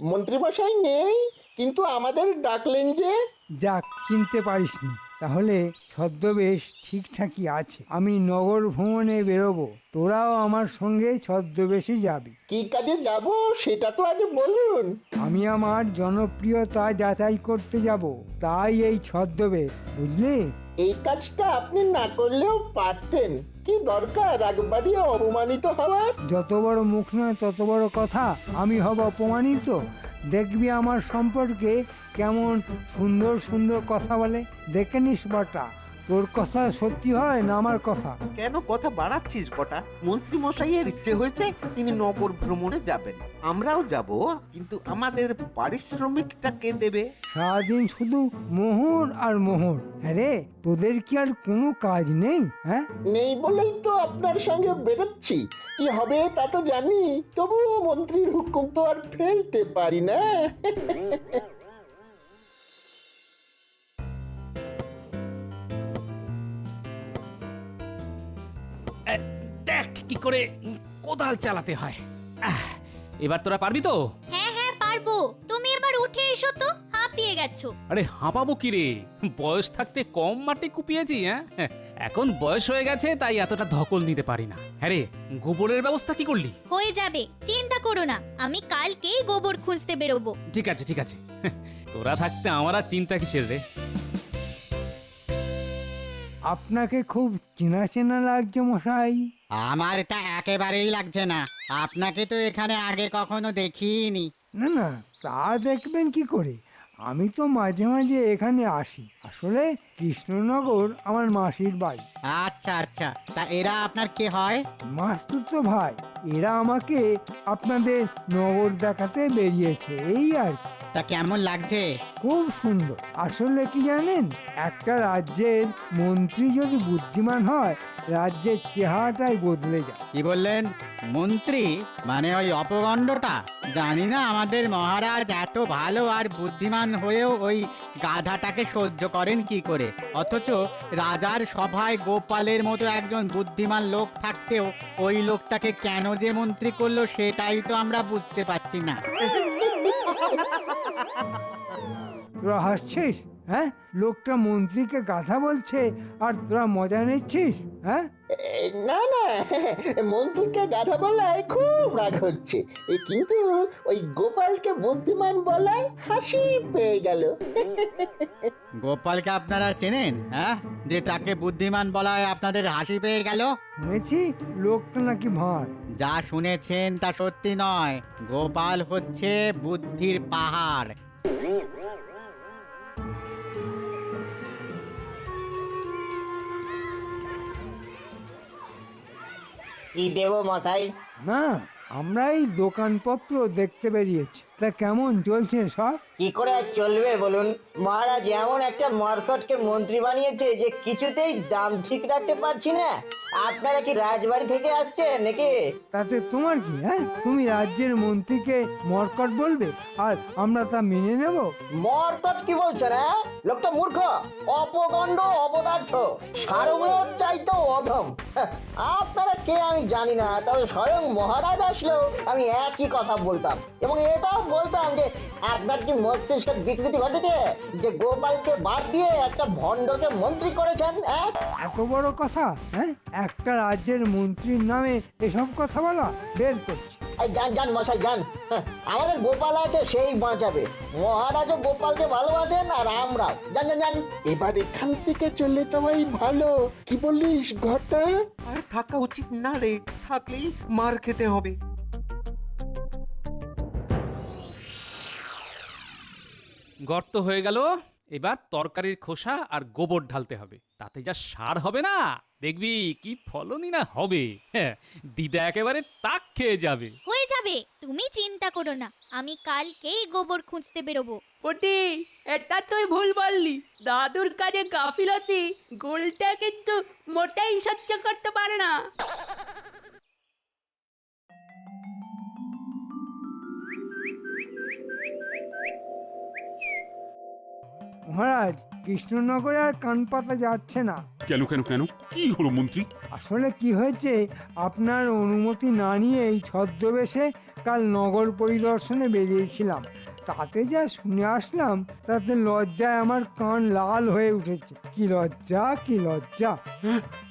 মন্ত্রীমশাই নেই, কিন্তু আমাদের ডাকলেন যে। যাক, চিনতে পারিসনি, তাহলে ছদ্মবেশ ঠিকঠাকই আছে। আমি নগর ভ্রমণে বেরোবো, তোরাও আমার সঙ্গে ছদ্মবেশে যাবি। কি কাজে যাব সেটা তো আগে বলুন। আমি আমার জনপ্রিয়তা যাচাই করতে যাব, তাই এই ছদ্মবেশ, বুঝলি? এই কাজটা আপনি না করলেও পারতেন, কি দরকার একবারই অপমানিত হওয়ার। যত বড় মুখ নয় তত বড় কথা, আমি হব অপমানিত? দেখবি আমার সম্পর্কে কেমন সুন্দর সুন্দর কথা বলে, দেখে নিস বটা, তোর কথা সত্যি হয় না আমার কথা। কেন কথা বাড়াচ্ছিস বটা? মন্ত্রী মশাইয়ের ইচ্ছে হয়েছে তিনি নগর ভ্রমণে যাবেন, আমরাও যাব, কিন্তু আমাদের পারিশ্রমিকটা কে দেবে? সারাদিন শুধু মোহর আর মোহর। হ্যাঁ রে, তোদের কি আর কোনো কাজ নেই? হ্যাঁ, নেই বলেই তো আপনার সঙ্গে বেরোচ্ছি। কি হবে তা তো জানি, তবুও মন্ত্রীর হুকুম তো আর ফেলতে পারি না। দেখ কি করে কোদাল চালাতে হয়। এবার তোরা পারবি তো? হ্যাঁ হ্যাঁ পারবো, তুমি এবার উঠে এসো তো, হাঁপিয়ে গেছো। আরে হাঁপাবো কি রে, বয়স থাকতে কম মাটি কুপিয়েছি। এখন বয়স হয়ে গেছে, তাই এতটা ধকল নিতে পারি না। হ্যাঁ রে, গোবরের ব্যবস্থা কি করলি? হয়ে যাবে, চিন্তা করো না, আমি কালকেই গোবর খুঁজতে বেরোবো। ঠিক আছে ঠিক আছে, তোরা থাকতে আমার আর চিন্তা কিসের রে। আপনাকে খুব চেনা চেনা লাগছে মশাই। আমার তা একেবারেই লাগছে না, আপনাকে তো এখানে আগে কখনো দেখিনি। না না, তা দেখবেন কি করে, আমি তো মাঝে মাঝে এখানে আসি। আসলে কৃষ্ণনগর আমার মাসির বাড়ি। আচ্ছা আচ্ছা, তা এরা আপনার কে হয়? মাস্তুতো ভাই, এরা আমাকে আপনাদের নগর দেখাতে বেরিয়েছে, এই আর কি। তা কেমন লাগছে? খুব সুন্দর। আসলে কি জানেন, একটা রাজ্যের মন্ত্রী যদি বুদ্ধিমান হয়, রাজ্যের চেহারাটাই বদলে যায়। কি বললেন? মন্ত্রী মানে ওই অপগণ্ডটা? জানি না আমাদের মহারাজ এত ভালো আর বুদ্ধিমান হয়েও ওই গাধাটাকে সহ্য করেন কি করে, অথচ রাজার সভায় গোপালের মতো একজন বুদ্ধিমান লোক থাকতেও ওই লোকটাকে কেন যে মন্ত্রী করলো সেটাই তো আমরা বুঝতে পারছি না। তোরা হাসছিস? হ্যাঁ, লোকটা মন্ত্রীকে গাধা বলছে আর তোরা মজা নিচ্ছিস? হ্যাঁ, না না, মন্ত্রীকে গাধা বলায় খুব রাগ হচ্ছে, কিন্তু ওই গোপালকে বুদ্ধিমান বলায় হাসি পেয়ে গেল। গোপালকে আপনারা চেনেন? হ্যাঁ, যে তাকে বুদ্ধিমান বলায় আপনাদের হাসি পেয়ে গেল? শুনেছি লোকটা নাকি ভাঁড়। যা শুনেছেন তা সত্যি নয়, গোপাল হচ্ছে বুদ্ধির পাহাড়। কি দেব মশাই? না, আমরা এই দোকানপত্র দেখতে বেরিয়েছি। তা কেমন চলছে সব? কি করে আর চলবে বলুন? মহারাজ এমন একটা মরকটকে মন্ত্রী বানিয়েছে যে কিছুতেই দাম ঠিক রাখতে পারছি না। আপনারা কি রাজবাড়ি থেকে আসছেন নাকি? তাতে তোমার কি? হ্যাঁ, তুমি রাজ্যের মন্ত্রীকে মরকট বলবে আর আমরা তা মেনে নেব? মরকট কি বলছেন? হ্যাঁ, লোকটা মূর্খ, অপগণ্ড, অপদার্থ, সারমেয় চাইতো অধম। হ্যাঁ, আপনারা কে আমি জানি না, তবে স্বয়ং মহারাজ আসলেও আমি একই কথা বলতাম, এবং এটাও বলতাম যে আপনার কি মস্তিষ্কের বিকৃতি ঘটেছে যে গোপালকে বাদ দিয়ে একটা ভণ্ডকে মন্ত্রী করেছেন? হ্যাঁ, এত বড় কথা? হ্যাঁ, একটা রাজ্যের মন্ত্রীর নামে এসব কথা বলা? বের করছি। এই যান যান মশাই যান। হ্যাঁ, আমাদের গোপাল আছে, সেই বাঁচাবে। মহারাজও গোপালকে ভালোবাসেন আর আমরাও। যান যান যান। এবার এখান থেকে চলে যাওয়াই ভালো, কি বলিস ঘটা? আর থাকা উচিত না রে, থাকলেই মার খেতে হবে। গর্ত হয়ে গেল, এবার তরকারির খোসা আর গোবর ঢালতে হবে, তাতে যা সার হবে না, দেখবি কি ফলনই না হবে। দিদা একেবারে তাক খেয়ে যাবে। হয়ে যাবে, তুমি চিন্তা করো না, আমি কালকেই গোবর খুঁজতে বেরোবো। ওটি, এটা তুই ভুল বললি। দাদুর কাজে গাফিলতি গোলটা কিন্তু মোটেই সহ্য করতে পারে না। মহারাজ, কৃষ্ণনগরে আর কান পাতা যাচ্ছে না। কেন কেন কেন, কি হলো মন্ত্রী? আসলে কি হয়েছে, আপনার অনুমতি না নিয়ে এই ছদ্মবেশে আজকাল নগর পরিদর্শনে বেরিয়েছিলাম, তাতে যা শুনে আসলাম তাতে লজ্জায় আমার কান লাল হয়ে উঠেছে। কি লজ্জা, কি লজ্জা!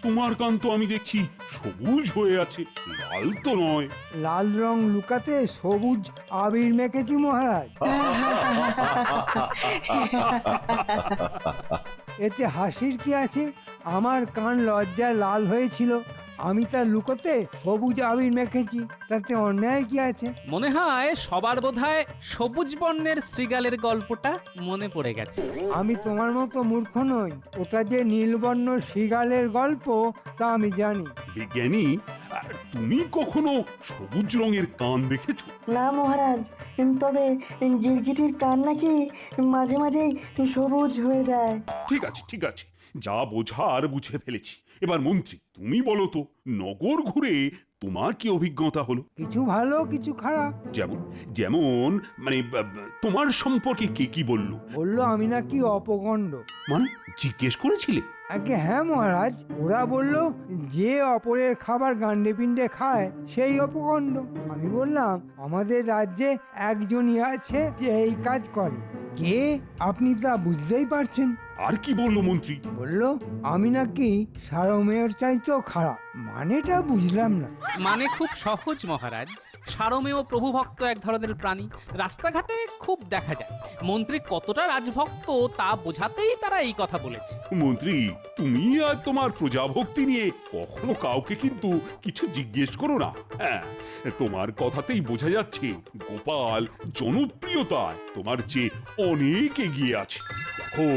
তোমার কান তো আমি দেখছি সবুজ হয়ে আছে, লাল তো নয়। লাল রং লুকাতে সবুজ আবির মেখেছি মহারাজ। এতে হাসির কি আছে? আমার কান লজ্জায় লাল হয়েছিল, আমি তা লুকোতে সবুজ আবির মেখেছি, তাতে অন্যায় কি আছে? মনে হয় সবার বোধহয় সবুজ বর্ণের শ্রীগালের গল্পটা মনে পড়ে গেছে। আমি তোমার মতো মূর্খ নই, ওটা যে নীলবর্ণ শৃগালের গল্প তা আমি জানি। বিজ্ঞানী, তুমি কখনো সবুজ রঙের কান দেখেছো? না মহারাজ, তবে গিরগিটির কান নাকি মাঝে মাঝেই সবুজ হয়ে যায়। ঠিক আছে, ঠিক আছে, যা বোঝার বুঝে ফেলেছি। এবার মন্ত্রী, তুমি বলো তো, নগর ঘুরে তোমার কি অভিজ্ঞতা হলো? কিছু ভালো, কিছু খারাপ। যেমন যেমন মানে তোমার সম্পর্কে কে কি বললো? বললো আমি নাকি অপগণ্ড। মানে জিজ্ঞেস করেছিলে? আগে হ্যাঁ মহারাজ, ওরা বলল যে অপরের খাবার গান্ডে পিণ্ডে খায় সেই অপগণ্ড। আমি বললাম আমাদের রাজ্যে একজনই আছে যে এই কাজ করে। কে আপনি তা বুঝতেই পারছেন। আর কি বললো মন্ত্রী? বলল আমি নাকি সারমেয়র চাইতেও খারাপ। মানেটা বুঝলাম না। মানে খুব সহজ মহারাজ, সারমেয় প্রভুভক্ত এক ধরনের প্রাণী, রাস্তাঘাটে খুব দেখা যায়। মন্ত্রী কতটা রাজভক্ত তা বোঝাতেই তারা এই কথা বলেছে। মন্ত্রী, তুমি আর তোমার প্রজাভক্তি নিয়ে কখনো কাউকে কিন্তু কিছু জিজ্ঞেস করো না। হ্যাঁ, তোমার কথাতেই বোঝা যাচ্ছে গোপাল জনপ্রিয়তায় তোমার চেয়ে অনেক এগিয়ে আছে। দেখো,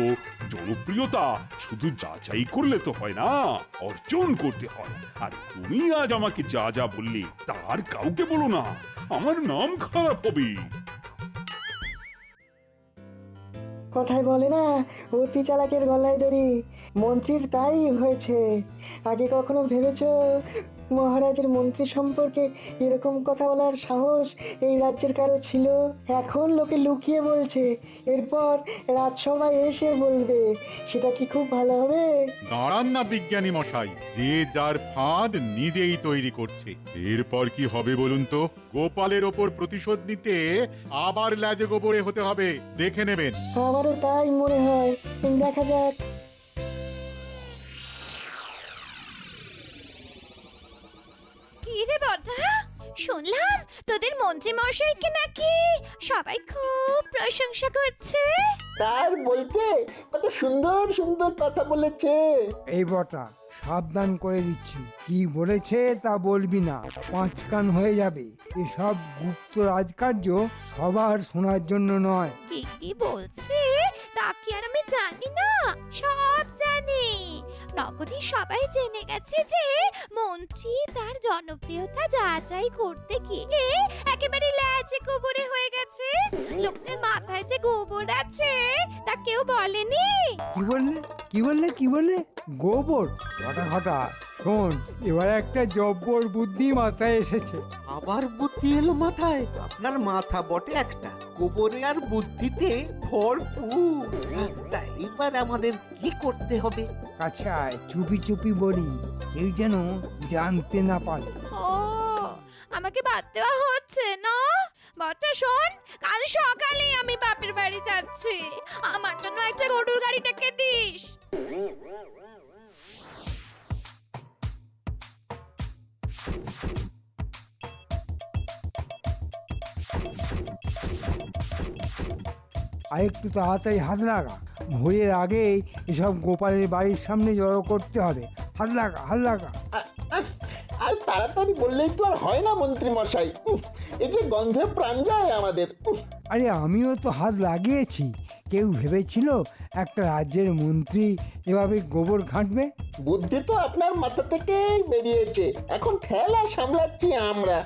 জনপ্রিয়তা শুধু যাচাই করলে তো হয় না, অর্জন করতে হয়। আর তুমি আজ আমাকে যা যা বললে তার কাউকে বলো না, আমার নাম খারাপ হবে। কথায় বলে না, অতি চালাকের গলায় দড়ি। মন্ত্রীর তাই হয়েছে। আগে কখনো ভেবেছো মহারাজের মন্ত্রী সম্পর্কে এরকম কথা বলার সাহস এই রাজ্যের কারো ছিল? এখন লোকে লুকিয়ে বলছে, এরপর রাজসভায় এসে বলবে। সেটা কি খুব ভালো হবে? দাঁড়ান না বিজ্ঞানী মশাই, যে যার ফাঁদ নিজেই তৈরি করছে। এরপর কি হবে বলুন তো? গোপালের ওপর প্রতিশোধ নিতে আবার লাজে গোবরে হতে হবে, দেখে নেবেন। আমারও তাই মনে হয়, দেখা যাক। কি রে বজ্জা, শুনলাম তোদের মন্ত্রী মশাইকে নাকি সবাই খুব প্রশংসা করছে। তার বলতে কত সুন্দর সুন্দর কথা বলেছে। এই বটা, সাবধান করে দিচ্ছি, কি বলেছে তা বলবি না, পাঁচ কান হয়ে যাবে। এসব গুপ্ত রাজকার্য সবার শোনার জন্য নয়। কি কি বলছে তা কি আর আমি জানি না? সব জানি। নগরী সবাই জেনে গেছে যে মন্ত্রী তার জনপ্রিয়তা যাচাই করতে গিয়ে একেবারে লাজে গোবরে হয়ে গেছে। লোকটার মাথায় যে গোবর আছে তা কেউ বলেনি। কি বললে, কি বললে, কি বললে? গোবর? ঘটা ঘটা, শোন, এবার একটা জব্বর বুদ্ধি মাথায় এসেছে। আবার বুদ্ধি এলো মাথায়? আপনার মাথা বটে একটা, গোবরে আর বুদ্ধিতে ভরপুর। তা এবার আমাদের কি করতে হবে? কাছে আয়, চুপি চুপি বলি, কেউ যেন জানতে না পারে। ও, আমাকে বাদ দেওয়া হচ্ছে না? বটা শোন, কাল সকালে আমি বাপের বাড়ি যাচ্ছি, আমার জন্য একটা গরুর গাড়িটাকে দিস। আর একটু তাড়াতাড়ি হাত লাগা, ভোরের আগেই এসব গোপালের বাড়ির সামনে জড়ো করতে হবে। হাত লাগা, হাত লাগা। আর তাড়াতাড়ি বললেই তো আর হয় না মন্ত্রী মশাই। এই যে গন্ধে প্রাণ যায় আমাদের। আরে আমিও তো হাত লাগিয়েছি। কেউ ভেবেছিল একটা রাজ্যের মন্ত্রী এভাবে গোবর ঘাঁটবে? বুদ্ধি তো আপনার মাথা থেকেই বেরিয়েছে, এখন ঠেলা সামলাচ্ছি আমরা।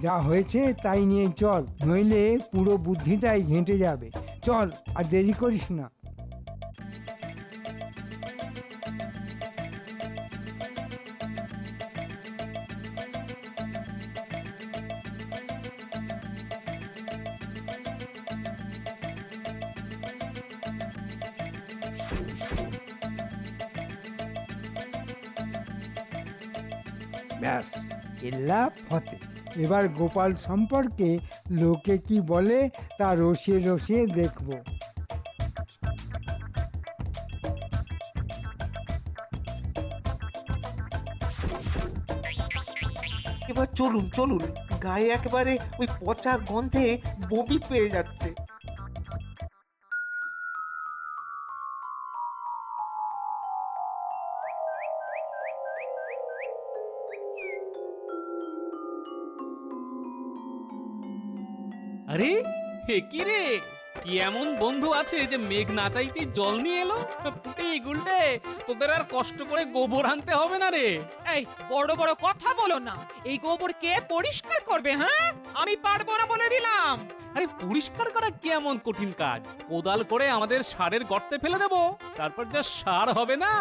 যা হয়েছে তাই নিয়ে চল, নইলে পুরো বুদ্ধিটাই ঘেঁটে যাবে। চল, আর দেরি করিস না। ব্যাস, এল্লা ফতে। এবার গোপাল সম্পর্কে লোকে কি বলে তা রসিয়ে রসিয়ে দেখবো। এবার চলুন চলুন, গায়ে একেবারে ওই পচা গন্ধে বমি পেয়ে যাচ্ছে। আরে হে কি রে, কি এমন বন্ধু আছে যে মেঘ না চাইতেই জল নিয়ে এলো? পুটি গুলটে, তোদের আর কষ্ট করে গোবর আনতে হবে না রে। এই বড় বড় কথা বলো না, এই গোবর কে পরিষ্কার করবে? হ্যাঁ, আমি পারবো না বলে দিলাম। আরে পরিষ্কার করা কি এমন কঠিন কাজ? কোদাল করে আমাদের সারের গর্তে ফেলে দেব, তারপর যা সার হবে না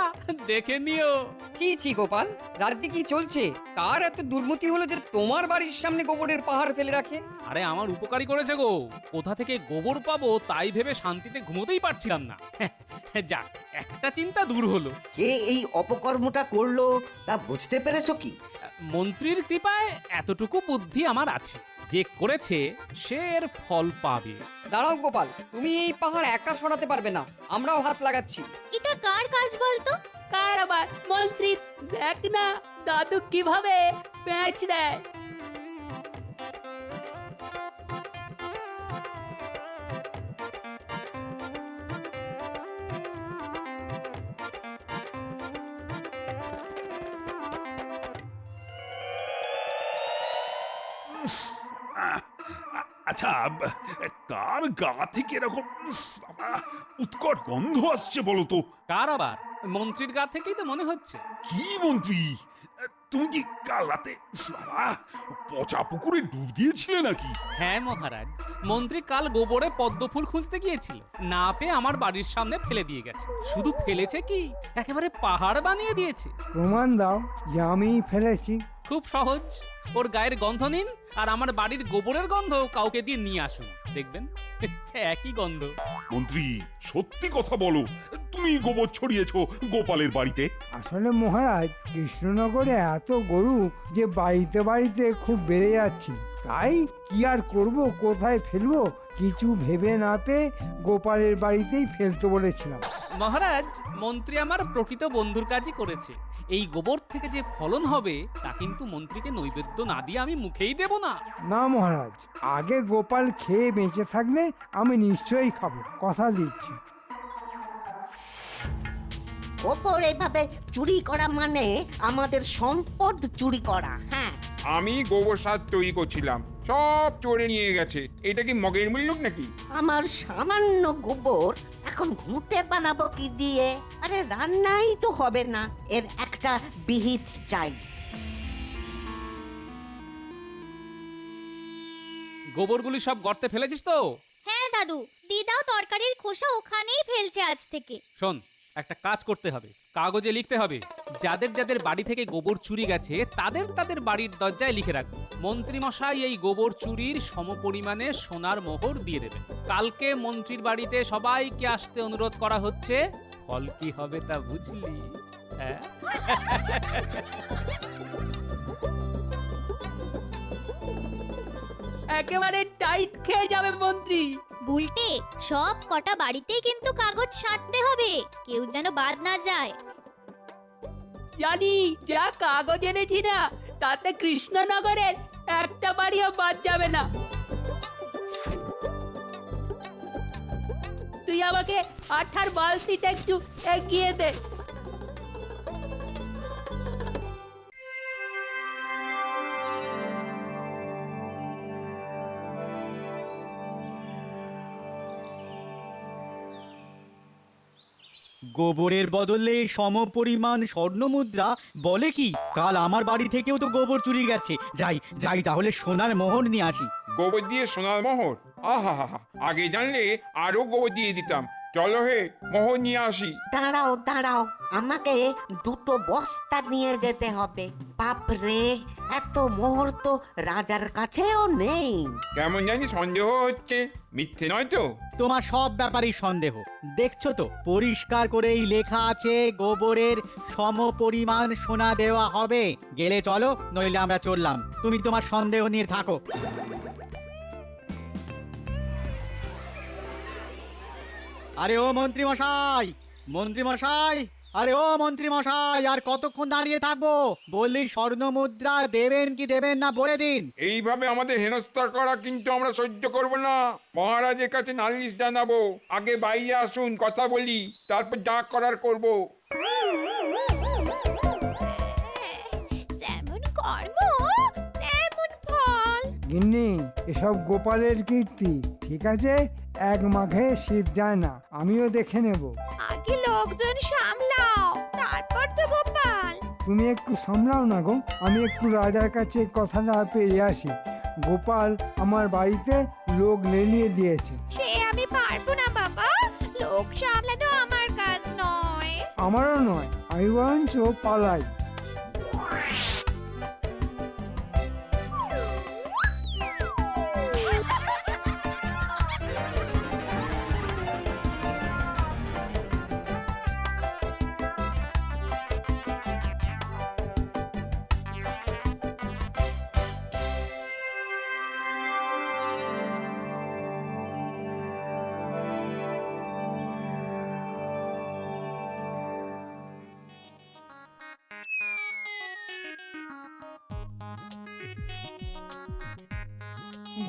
দেখে নিও। ছি ছি গোপাল, রাজ্যে কি চলছে? কার এত দুর্মতি হলো যে তোমার বাড়ির সামনে গোবরের পাহাড় ফেলে রাখে? আরে আমার উপকারী করেছে গো, কোথা থেকে গোবর পাবো তাই ভেবে শান্তিতে ঘুমোতেই পারছিলাম না। যাক, একটা চিন্তা দূর হলো। কে এই অপকর্মটা করলো তা বুঝতে পেরেছো কি? মন্ত্রীর কৃপায় এতটুকু বুদ্ধি আমার আছে, যে করেছে সে এর ফল পাবে। দাঁড়াও গোপাল, তুমি এই পাহাড় একা সরাতে পারবে না, আমরাও হাত লাগাচ্ছি। এটা কার কাজ বলতো? কার আবার? মন্ত্রী, দেখ না দাদু কিভাবে প্যাঁচ দেয়। আচ্ছা, কার গা থেকে এরকম উৎকট গন্ধ আসছে বলো তো? কার আবার? মন্ত্রীর গা থেকেই তো মনে হচ্ছে। কি মন্ত্রী, তুমি কি কাল রাতে পচা পুকুরে ডুব দিয়েছিলে নাকি? হ্যাঁ মহারাজ, মন্ত্রী কাল গোবরে পদ্ম ফুল খুঁজতে গিয়েছিল, না পেয়ে আমার বাড়ির সামনে ফেলে দিয়ে গেছে। শুধু ফেলেছে কি, একেবারে পাহাড় বানিয়ে দিয়েছে। প্রমাণ দাও যে আমিই ফেলেছি। খুব সহজ, ওর গায়ের গন্ধ নিন আর আমার বাড়ির গোবরের গন্ধ কাউকে দিয়ে নিয়ে আসুন, দেখবেন একই গন্ধ। মন্ত্রী, সত্যি কথা বলো, তুমি গোবর ছড়িয়েছো গোপালের বাড়িতে? আসলে মহারাজ, কৃষ্ণনগরে এত গরু যে বাড়িতে বাড়িতে খুব বেড়ে যাচ্ছে, তাই কি আর করব, কোথায় ফেলবো কিছু ভেবে না পেয়ে গোপালের বাড়িতেই ফেলতে বলেছিলাম। মহারাজ, মন্ত্রী আমার প্রকৃত বন্ধুর কাজই করেছে। এই গোবর থেকে যে ফলন হবে তা কিন্তু মন্ত্রীকে নৈবেদ্য না দিয়ে আমি মুখেই দেব না। না মহারাজ, আগে গোপাল খেয়ে বেঁচে থাকলে আমি নিশ্চয়ই খাবো, কথা দিচ্ছি। গোবর এভাবে চুরি করা মানে আমাদের সম্পদ চুরি করা। হ্যাঁ, আমি গোবর সার তৈরি করছিলাম, সব চোরে নিয়ে গেছে। এটা কি মগের মূল্য নাকি? আমার সামান্য গোবর এখন ঘুঁটে বানাবো কি দিয়ে? আরে রান্নাই তো হবে না, এর একটা বিহিত চাই। গোবরগুলি সব গর্তে ফেলেছিস তো? হ্যাঁ দাদু, দিদাও তরকারির খোসা ওখানেই ফেলছে আজ থেকে। শোন, একটা কাজ করতে হবে, কাগজে লিখতে হবে যাদের যাদের বাড়ি থেকে গোবর চুরি গেছে তাদের তাদের বাড়ির দরজায় লিখে রাখবে। মন্ত্রী মশাই এই গোবর চুরির সমপরিমাণে সোনার মোহর দিয়ে দেবেন। কালকে মন্ত্রীর বাড়িতে সবাইকে আসতে অনুরোধ করা হচ্ছে। ফল কি হবে তা বুঝলি? হ্যাঁ, একেবারে টাইট খেয়ে যাবে মন্ত্রী। বুলটে, সব কটা বাড়িতেই কিন্তু কাগজ ছাড়তে হবে, কেউ যেন বাদ না যায়। জানি, যা কাগজ এনেছি না তাতে কৃষ্ণনগরের একটা বাড়িও বাদ যাবে না। তুই আমাকে আঠার বালতিটা একটু এগিয়ে দে। গোবরের বদলে সমপরিমাণ স্বর্ণমুদ্রা বলে কি? কাল আমার বাড়ি থেকেও তো গোবর চুরি গেছে। যাই যাই তাহলে সোনার মোহর নিয়ে আসি। গোবর দিয়ে সোনার মোহর? আহা হা হা, আগে জানলে আরো গোবর দিয়ে দিতাম। চলো হে, মোহর নিয়ে আসি। দাঁড়াও দাঁড়াও, আমাকে দুটো বস্তা নিয়ে যেতে হবে। বাপরে, এত মোহর তো রাজার কাছেও নেই। কেমন জানি সন্দেহ হচ্ছে, মিথ্যে নয় তো? তোমার সব ব্যাপারই সন্দেহ। দেখছো তো পরিষ্কার করেই লেখা আছে গোবরের সমপরিমাণ সোনা দেওয়া হবে। গেলে চলো, নইলে আমরা চললাম। তুমি তোমার সন্দেহ নিয়ে থাকো। আরে ও মন্ত্রী মশাই, মন্ত্রী মশাই, আরে ও মন্ত্রী মশাই, আর কতক্ষণ দাঁড়িয়ে থাকবো? বললি স্বর্ণ মুদ্রা দেবেন কি দেবেন না বলে দিন। এইভাবে আমাদের হেনস্থা করা কিন্তু আমরা সহ্য করব না। মহারাজের কাছে নালিশ জানাবো। আগে বাইরে আসুন, কথা বলি, তারপর যা করার করব। যেমন কর্ম তেমন ফল। গিন্নি, এসব গোপালের কীর্তি। ঠিক আছে, এক মাঘে শীত যায় না, আমিও দেখে নেব। আগে লোকজন সামলাও, তারপর তো গোপাল। তুমি একটু সামলাও না গো, আমি একটু রাজার কাছে কথাটা পেরিয়ে আসি। গোপাল আমার বাড়িতে লোক লেলিয়ে দিয়েছে। সে আমি পারবো না বাবা, লোক সামলানো আমার কাজ নয়। আমারও নয়, আমি বরঞ্চ পালাই।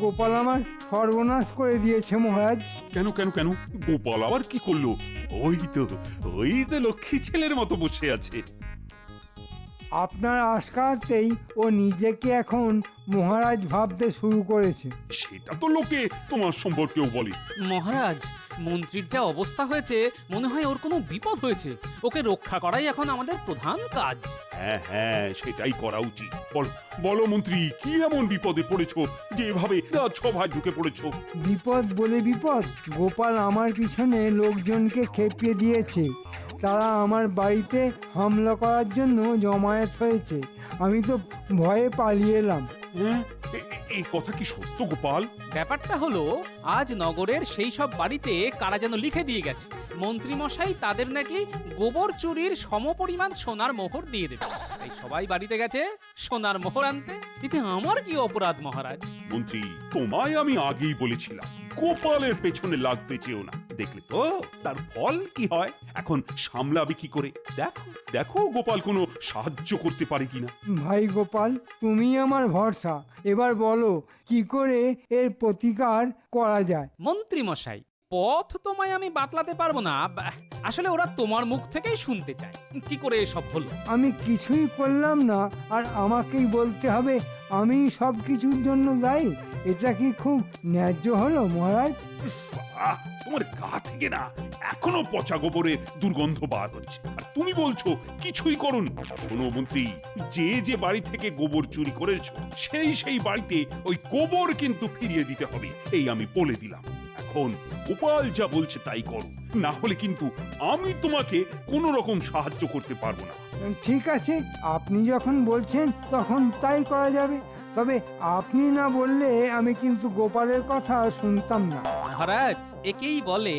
গোপাল আমার সর্বনাশ করে দিয়েছে মহারাজ। কেন কেন কেন? গোপাল আবার কি করলো? ওই তো লক্ষ্মী ছেলের মতো বসে আছে। আপনার আশকারাতেই ও নিজেকে এখন মহারাজ ভাবতে শুরু করেছে। সেটা তো লোকে তোমার সম্পর্কেও বলে। মহারাজ, মন্ত্রীর যা অবস্থা হয়েছে, মনে হয় ওর কোনো বিপদ হয়েছে। ওকে রক্ষা করাই এখন আমাদের প্রধান কাজ। হ্যাঁ হ্যাঁ, সেটাই করা উচিত। বলো বলো মন্ত্রী, কি এমন বিপদে পড়েছো যে এভাবে রাজসভায় ঢুকে পড়েছো? বিপদ বলে বিপদ, গোপাল আমার পিছনে লোকজনকে খেপিয়ে দিয়েছে। তারা আমার বাড়িতে হামলা করার জন্য জমায়েত হয়েছে। আমি তো ভয়ে পালিয়ে এলাম। হ্যাঁ, এই কথা কি সত্য গোপাল? ব্যাপারটা হলো, আজ নগরের সেই সব বাড়িতে কারা যেন লিখে দিয়ে গেছে মন্ত্রী মশাই তাদের নাকি গোবর চুরির সমপরিমাণ সোনার মোহর দিয়ে দেবে। তাই সবাই বাড়িতে গেছে সোনার মোহর আনতে। এতে আমার কি অপরাধ মহারাজ? মন্ত্রী, তোমায় আমি আগেই বলেছিলাম গোপালের পেছনে লাগতে চেও না। দেখলে তো তার ফল কি হয়। এখন সামলাবে কি করে? দেখো দেখো গোপাল কোনো সাহায্য করতে পারে কিনা। ভাই গোপাল, তুমি আমার ভরসা। এবার বলো কি করে এর প্রতিকার করা যায়। মন্ত্রী মশাই, পথ তোমায় আমি বাতলাতে পারবো না। আসলে ওরা তোমার মুখ থেকেই শুনতে চায় কি করে এসব হলো। আমি কিছুই করলাম না, আর আমাকেই বলতে হবে আমি সব কিছুর জন্য দায়ী? এটা কি খুব ন্যায্য হলো মহারাজ? তোমার গা থেকে না এখনো পচা গোবরের দুর্গন্ধ বার হচ্ছে, আর তুমি বলছো কিছুই করুন। শোনো মন্ত্রী, যে বাড়ি থেকে গোবর চুরি করেছো সেই বাড়িতে ওই গোবর কিন্তু ফিরিয়ে দিতে হবে, এই আমি বলে দিলাম। এখন গোপাল যা বলছে তাই করো, না হলে কিন্তু আমি তোমাকে কোনো রকম সাহায্য করতে পারবো না। ঠিক আছে, আপনি যখন বলছেন তখন তাই করা যাবে। তবে আপনি না বললে আমি কিন্তু গোপালের কথা শুনতাম না। মহারাজ, একেই বলে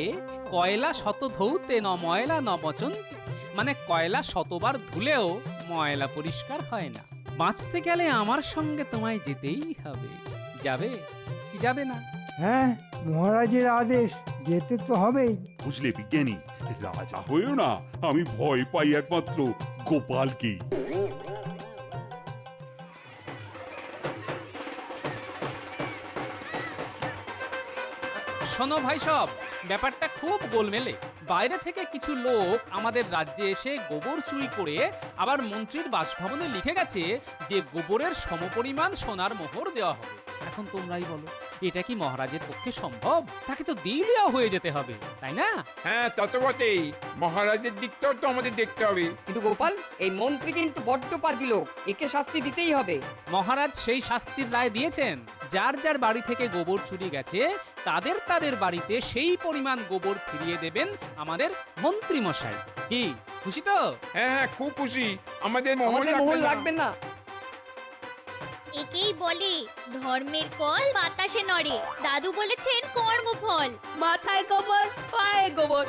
কয়লা শত ধৌতে ন ময়লা ন পচন্তি। মানে কয়লা শতবার ধুলেও ময়লা পরিষ্কার হয় না। বাঁচতে গেলে আমার সঙ্গে তোমায় যেতেই হবে। যাবে কি যাবে না? হ্যাঁ, মহারাজের আদেশ, যেতে তো হবেই। বুঝলে বিজ্ঞানী, রাজা হয়েও না আমি ভয় পাই একমাত্র গোপালকেই। শোনো ভাই সব, ব্যাপারটা খুব গোলমেলে। বাইরে থেকে কিছু লোক আমাদের রাজ্যে এসে গোবর চুরি করে আবার মন্ত্রীর বাসভবনে লিখে গেছে যে গোবরের সমপরিমাণ সোনার মোহর দেওয়া হবে। এখন তোমরাই বলো, এটা কি মহারাজের পক্ষে সম্ভব? তাকে তো দেউলিয়া হয়ে যেতে হবে, তাই না? হ্যাঁ, তত বটেই। মহারাজের দিকটাও তো আমাদের দেখতে হবে। কিন্তু গোপাল, এই মন্ত্রী কিন্তু বড্ড পাজি লোক, একে শাস্তি দিতেই হবে। মহারাজ সেই শাস্তির রায় দিয়েছেন। যার যার বাড়ি থেকে গোবর চুরি গেছে তাদের বাড়িতে সেই পরিমাণ গোবর ফিরিয়ে দেবেন আমাদের মন্ত্রী মশাই। কি খুশি তো? হ্যাঁ হ্যাঁ, খুব খুশি। আমাদের মোহর লাগবে না। কথাই বলে ধর্মের কল বাতাসে নড়ে। দাদু বলেছেন কর্মফল। মাথায় গোবর পায়ে গোবর